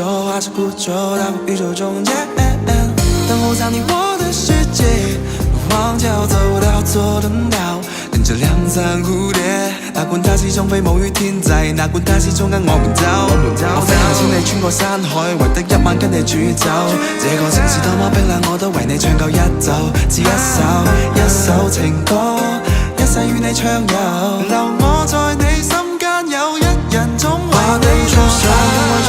宙，还是不宙，在宇宙中间，等候在你我的世界，往角走到左等到，跟着兩盞蝴蝶，哪管它始終非母於天際，哪管它始終跟我們走。我飛行千里穿過山海，為得一晚跟你煮酒。這個城市多麼冰冷，我都為你唱夠一奏，似一首情歌，一世與你暢遊。留我在你心間，有一人總為你出手。